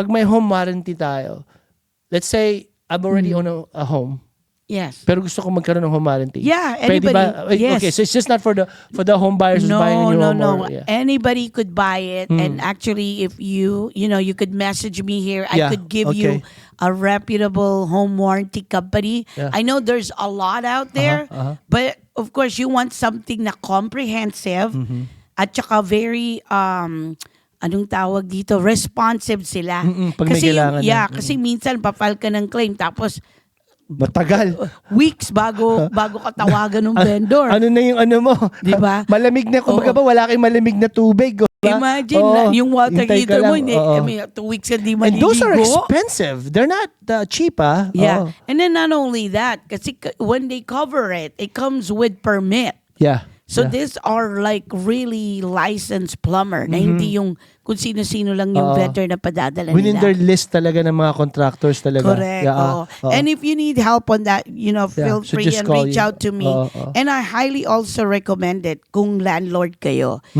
pag may home warranty tayo, let's say, I'm already on a home, Yes. pero gusto ko magkaroon ng home warranty. Yeah, Pwede anybody. ba? Yes. Okay, so it's just not for the home buyers who's buying a new home. Or, yeah. Anybody could buy it, and actually, if you could message me here. I Yeah, could give you a reputable home warranty company. Yeah. I know there's a lot out there, but of course, you want something na comprehensive at saka very anong tawag dito, responsive sila. Pag may kailangan na. kasi minsan papal ka ng claim tapos Matagal. weeks bago ka tawagan ng vendor. Ano na yung ano mo? Di ba? Malamig na. Kung ba wala kayong malamig na tubig. Diba? Imagine, yung water hintay ka heater mo, lang. hindi, I mean, 2 weeks ka di And maliligo. those are expensive. They're not cheap, ah. Yeah. And then not only that, kasi when they cover it, it comes with permit. Yeah. So these are like really licensed plumber na hindi yung kung sino-sino lang yung vendor na padadala Within nila. their list talaga ng mga contractors talaga. Correct. Yeah, And if you need help on that, feel so free just and call reach you. out to me. And I highly also recommend it kung landlord kayo.